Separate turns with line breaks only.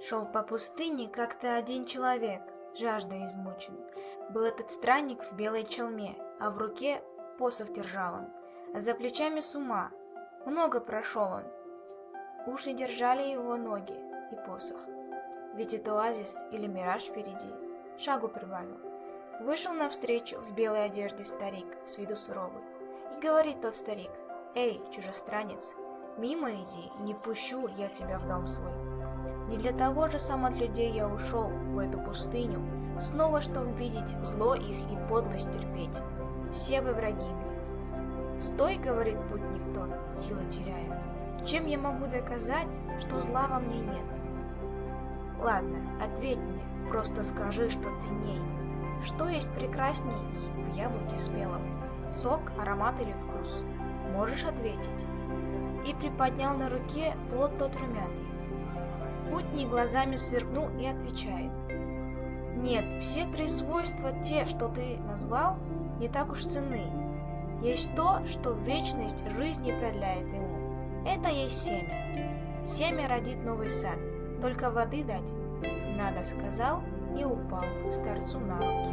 Шел по пустыне как-то один человек, жаждой измучен. Был этот странник в белой челме, а в руке посох держал он, а за плечами сума. Много прошел он. Уж не держали его ноги и посох. Ведь это оазис или мираж впереди. Шагу прибавил. Вышел навстречу в белой одежде старик, с виду суровый. И говорит тот старик: «Эй, чужестранец, мимо иди, не пущу я тебя в дом свой. Не для того же сам от людей я ушел в эту пустыню, снова чтоб видеть зло их и подлость терпеть. Все вы враги мне». «Стой, — говорит путник тот, силы теряя, — чем я могу доказать, что зла во мне нет?» «Ладно, ответь мне, просто скажи, что ценней. Что есть прекрасней в яблоке спелом? Сок, аромат или вкус? Можешь ответить?» И приподнял на руке плод тот румяный. Путник глазами сверкнул и отвечает: «Нет, все три свойства те, что ты назвал, не так уж ценны. Есть то, что в вечность жизни продляет ему. Это есть семя. Семя родит новый сад, только воды дать надо», — сказал и упал старцу на руки.